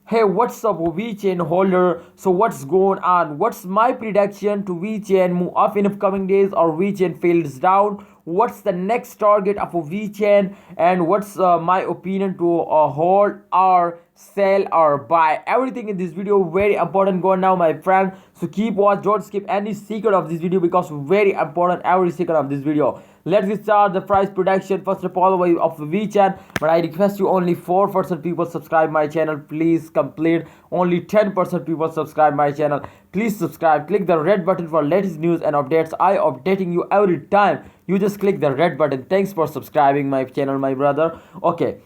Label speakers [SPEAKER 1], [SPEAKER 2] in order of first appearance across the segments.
[SPEAKER 1] Hey, what's up, Vechain holder? So what's going on? What's my prediction to Vechain move up in upcoming days or Vechain fails down? What's the next target of a Vechain, and what's my opinion to hold or sell or buy? Everything in this video very important going now, my friend. So keep watch, don't skip any secret of this video because very important every second of this video. Let's get start the price prediction. First of all, of Vechain, but I request you only 4% people subscribe my channel. Please complete. Only 10% people subscribe my channel. Please subscribe. Click the red button for latest news and updates. I updating you every time. You just click the red button. Thanks for subscribing my channel, my brother. Okay.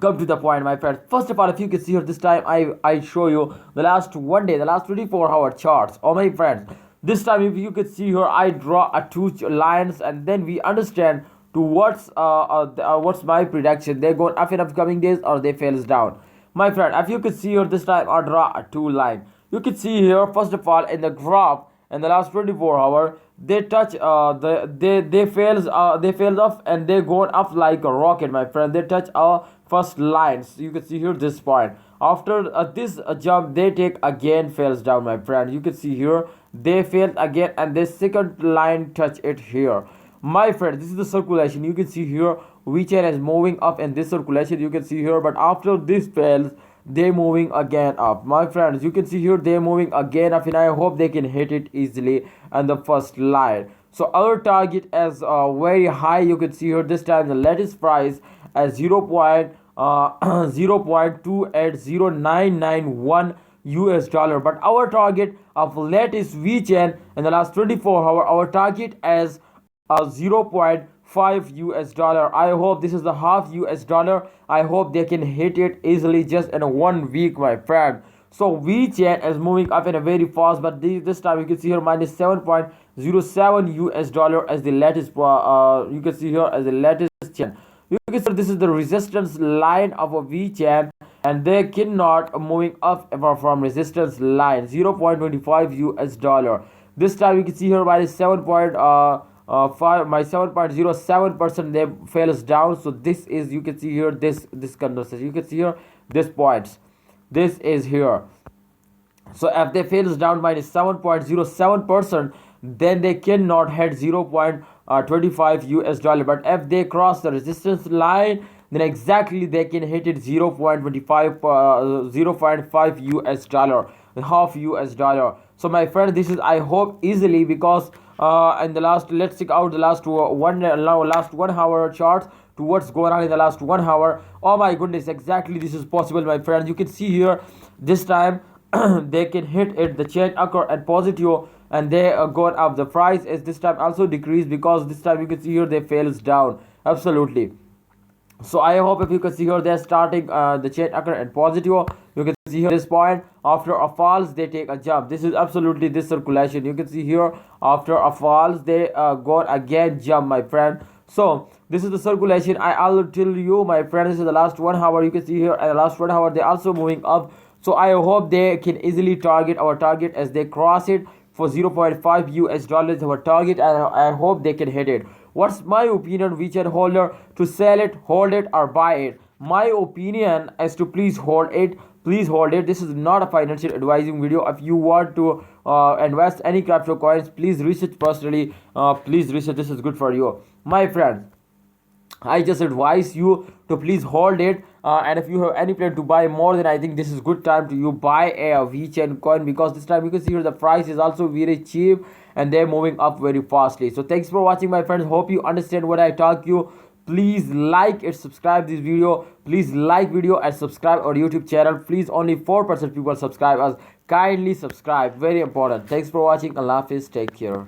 [SPEAKER 1] Come to the point, my friends. First of all, if you can see here this time, I show you the last one day, the last 24-hour charts. Oh my friends, this time if you could see here, I draw a two lines and then we understand to what's my prediction. They're going up in upcoming days or they fails down, my friend. If you could see here this time, I draw a two line. You can see here first of all in the graph in the last 24-hour they touch they fails off and they going up like a rocket, my friend. They touch our first lines. You can see here this point. After this jump they take again fails down, my friend. You can see here they fail again and the second line touch it here, my friend. This is the circulation. You can see here Vechain is moving up in this circulation. You can see here, but after this fails they moving again up, my friends. You can see here they moving again up and I hope they can hit it easily on the first line. So our target is very high. You can see here this time the latest price as 0.28091 US dollar, but our target of latest Vechain in the last 24-hour, our target is 0.5 US dollar. I hope this is the half US dollar. I hope they can hit it easily just in 1 week, my friend. So Vechain is moving up in a very fast, but this time you can see here minus 7.07 US dollar as the latest you can see here as the latest chain. You can see this is the resistance line of a Vechain and they cannot moving up ever from resistance line 0.25 US dollar. This time you can see here minus 7.07% they fails down. So this is, you can see here this conversation. You can see here this points. This is here. So if they fails down minus 7.07%, then they cannot hit 0.25 US dollar. But if they cross the resistance line, then exactly they can hit it 0.5 US dollar, half US dollar. So my friend, this is I hope easily because in the last, let's check out the last one hour charts to what's going on in the last 1 hour. Oh my goodness, exactly this is possible, my friend. You can see here this time they can hit it, the change occur and positive and they going up. The price is this time also decreased because this time you can see here they fails down absolutely. So I hope if you can see here they're starting the change occur and positive. You can see here this point after a falls they take a jump. This is absolutely this circulation. You can see here after a falls they go again jump, my friend. So this is the circulation. I'll tell you, my friend, this is the last 1 hour. You can see here and the last 1 hour they also moving up. So I hope they can easily target our target as they cross it for 0.5 US dollars our target, and I hope they can hit it. What's my opinion, Vechain holder, to sell it, hold it or buy it? My opinion is to please hold it. Please hold it. This is not a financial advising video. If you want to invest any crypto coins, please research personally. Please research. This is good for you, my friends. I just advise you to please hold it, and if you have any plan to buy more, then I think this is good time to you buy a Vechain coin because this time you can see here the price is also very cheap and they're moving up very fastly. So thanks for watching, my friends. Hope you understand what I talk you. Please like and subscribe this video. Please like video and subscribe our YouTube channel. Please, only 4% people subscribe us. Kindly subscribe, very important. Thanks for watching. Allah Hafiz, take care.